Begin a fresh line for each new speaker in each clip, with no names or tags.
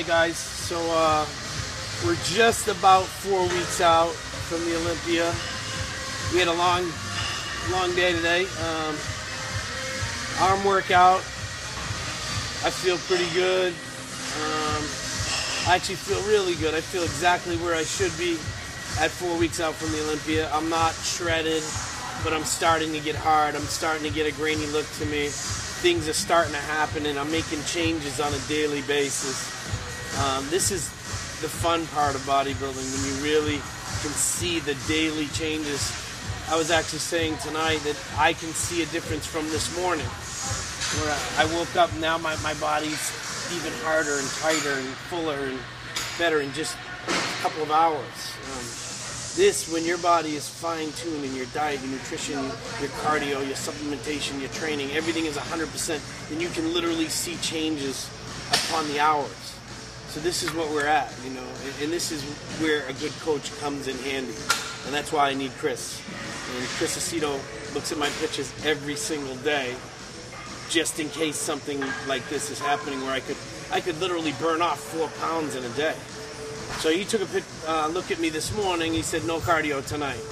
Alright guys, so we're just about 4 weeks out from the Olympia. We had a long day today. Arm workout. I feel pretty good. I actually feel really good. I feel exactly where I should be at 4 weeks out from the Olympia. I'm not shredded, but I'm starting to get hard. I'm starting to get a grainy look to me. Things are starting to happen, and I'm making changes on a daily basis. This is the fun part of bodybuilding, when you really can see the daily changes. I was actually saying tonight that I can see a difference from this morning, where I woke up, now my body's even harder and tighter and fuller and better in just a couple of hours. This, when your body is fine-tuned in your diet, your nutrition, your cardio, your supplementation, your training, everything is 100%, then you can literally see changes upon the hours. So this is what we're at, you know, and this is where a good coach comes in handy. And that's why I need Chris. And Chris Aceto looks at my pictures every single day, just in case something like this is happening, where I could literally burn off 4 pounds in a day. So he took a look at me this morning. He said, no cardio tonight.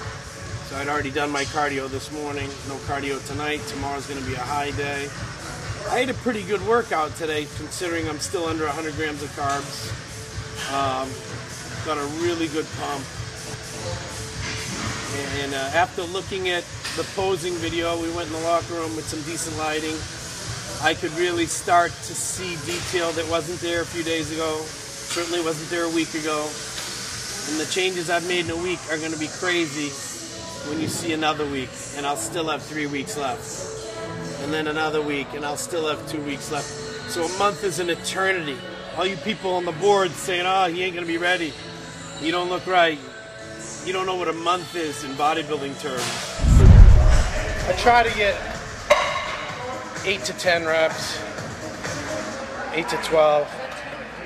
So I'd already done my cardio this morning. No cardio tonight. Tomorrow's going to be a high day. I had a pretty good workout today, considering I'm still under 100 grams of carbs. Got a really good pump. And after looking at the posing video, we went in the locker room with some decent lighting. I could really start to see detail that wasn't there a few days ago. Certainly wasn't there a week ago. And the changes I've made in a week are going to be crazy when you see another week. And I'll still have 3 weeks left. And then another week, and I'll still have 2 weeks left. So a month is an eternity. All you people on the board saying, oh, he ain't going to be ready. You don't look right. You don't know what a month is in bodybuilding terms. I try to get 8 to 10 reps, 8 to 12.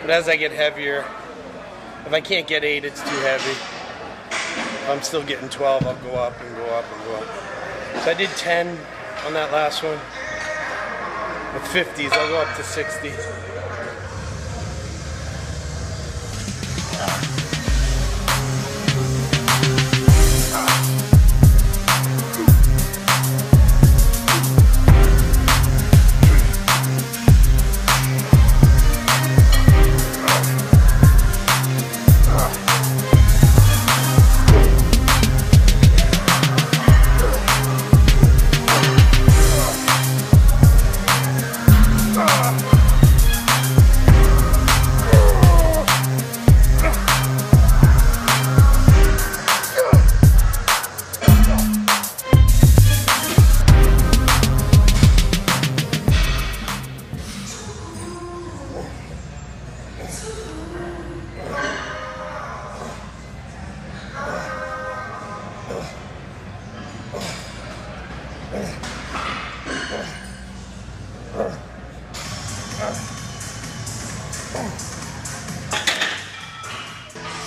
But as I get heavier, if I can't get 8, it's too heavy. If I'm still getting 12, I'll go up and go up and go up. So I did 10 on that last one. With 50s, I'll go up to 60.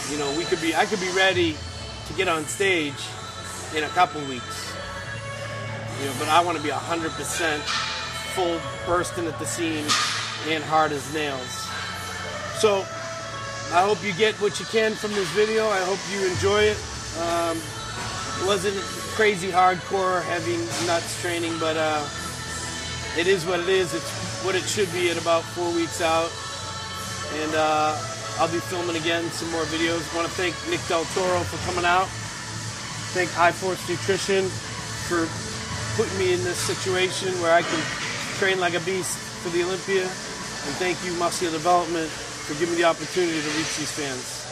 You know, I could be ready to get on stage in a couple weeks. You know, but I want to be 100% full, bursting at the seams and hard as nails. So I hope you get what you can from this video. I hope you enjoy it. It wasn't crazy hardcore, heavy nuts training, but it is what it is. It's what it should be at about 4 weeks out. And I'll be filming again some more videos. I want to thank Nick Del Toro for coming out. Thank iForce Nutrition for putting me in this situation where I can train like a beast for the Olympia. And thank you, Muscular Development, for giving me the opportunity to reach these fans.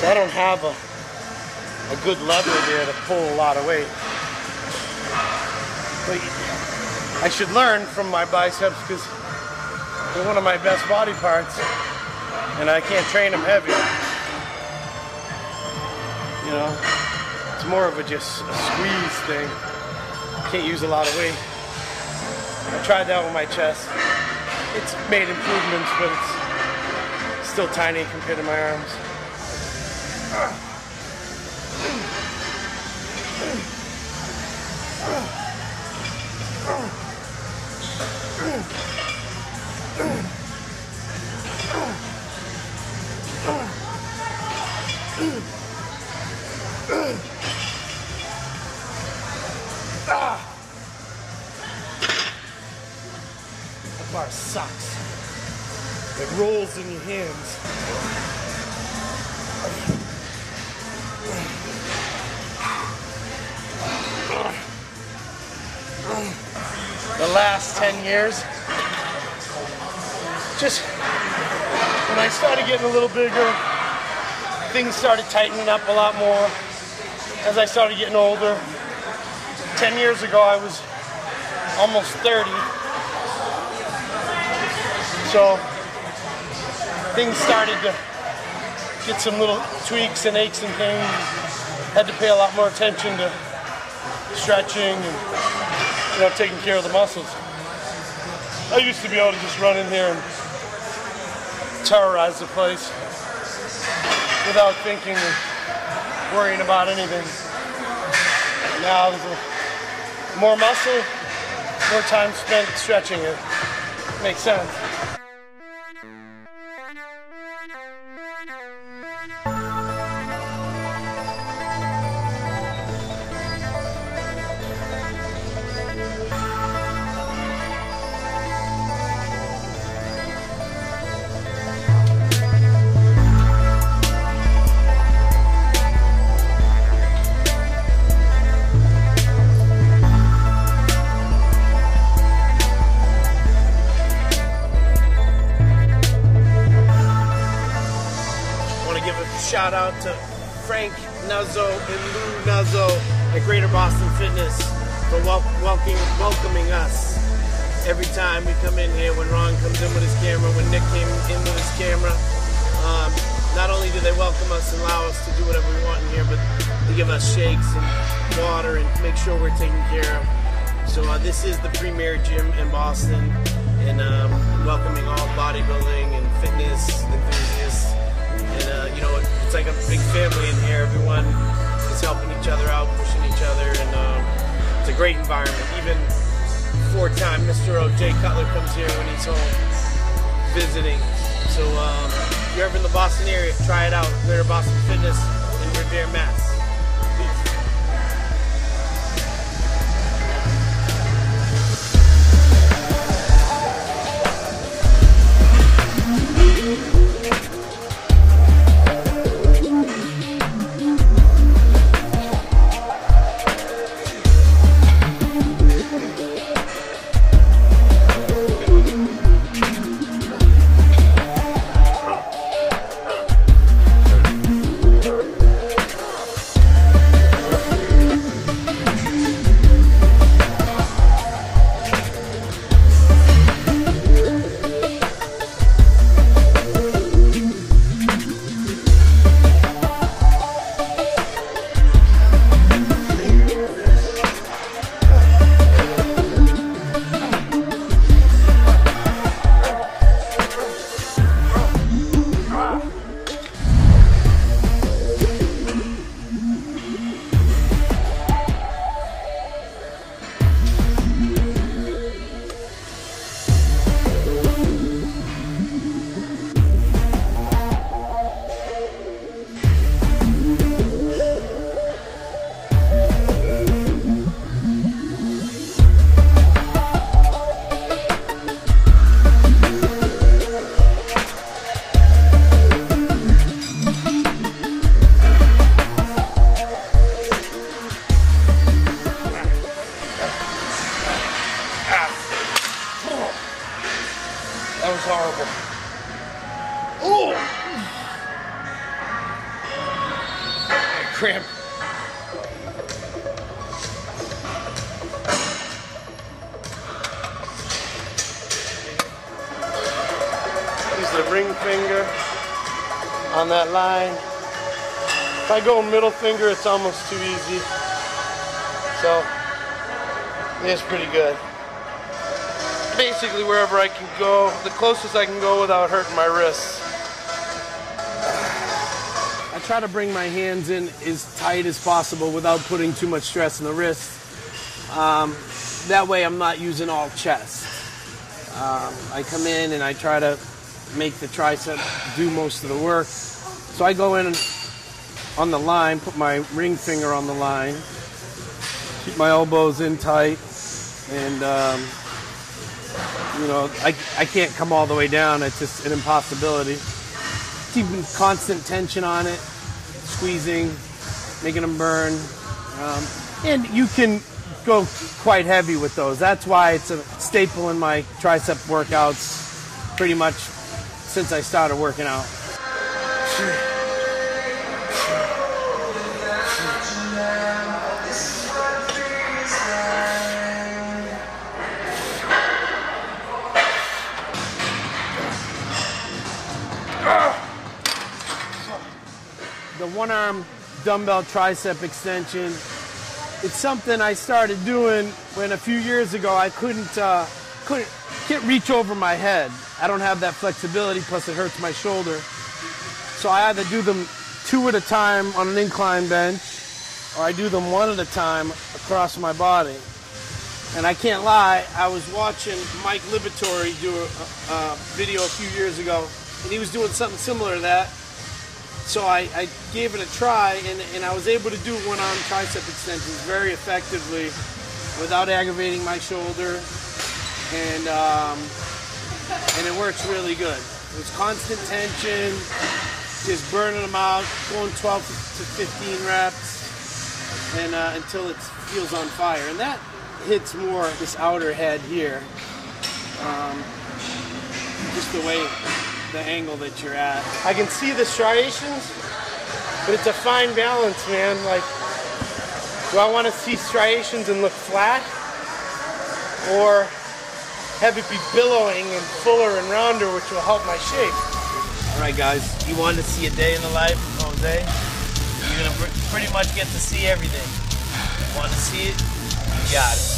So I don't have a good lever there to pull a lot of weight. But I should learn from my biceps, because they're one of my best body parts, and I can't train them heavy. You know, it's more of just a squeeze thing. Can't use a lot of weight. I tried that with my chest. It's made improvements, but it's still tiny compared to my arms.
That bar sucks. It rolls in your hands. The last 10 years, just when I started getting a little bigger, things started tightening up a lot more. As I started getting older, 10 years ago I was almost 30. So things started to get some little tweaks and aches and pains. Had to pay a lot more attention to stretching and taking care of the muscles. I used to be able to just run in here and terrorize the place without thinking or worrying about anything. Now there's more muscle, more time spent stretching it. Makes sense.
Shout out to Frank Nuzzo and Lou Nuzzo at Greater Boston Fitness for welcoming us every time we come in here. When Ron comes in with his camera, when Nick came in with his camera, not only do they welcome us and allow us to do whatever we want in here, but they give us shakes and water and make sure we're taken care of. So this is the premier gym in Boston, and welcoming all bodybuilding and fitness enthusiasts. And it's like a big family in here. Everyone is helping each other out, pushing each other, and it's a great environment. Even 4-time Mr. O.J. Cutler comes here when he's home visiting. So if you're ever in the Boston area, try it out. Greater Boston Fitness in Revere, Mass.
That was horrible. Oh! Cramp. Use the ring finger on that line. If I go middle finger, it's almost too easy. So, it's pretty good. Basically wherever I can go, the closest I can go without hurting my wrists.
I try to bring my hands in as tight as possible without putting too much stress on the wrists. That way I'm not using all chest. I come in and I try to make the tricep do most of the work. So I go in on the line, put my ring finger on the line, keep my elbows in tight, and you know, I can't come all the way down. It's just an impossibility. Keeping constant tension on it, squeezing, making them burn. And you can go quite heavy with those. That's why it's a staple in my tricep workouts pretty much since I started working out. The one-arm dumbbell tricep extension, it's something I started doing when a few years ago I can't reach over my head. I don't have that flexibility, plus it hurts my shoulder. So I either do them 2 at a time on an incline bench, or I do them 1 at a time across my body. And I can't lie, I was watching Mike Liberatore do a video a few years ago, and he was doing something similar to that. So I gave it a try, and I was able to do one-arm tricep extensions very effectively without aggravating my shoulder, and it works really good. It's constant tension, just burning them out, going 12 to 15 reps, and until it feels on fire. And that hits more this outer head here, just the way, the angle that you're at.
I can see the striations, but it's a fine balance, man. Like, do I want to see striations and look flat, or have it be billowing and fuller and rounder, which will help my shape?
All right, guys, you want to see a day in the life of Jose? You're gonna pretty much get to see everything. Want to see it? You got it.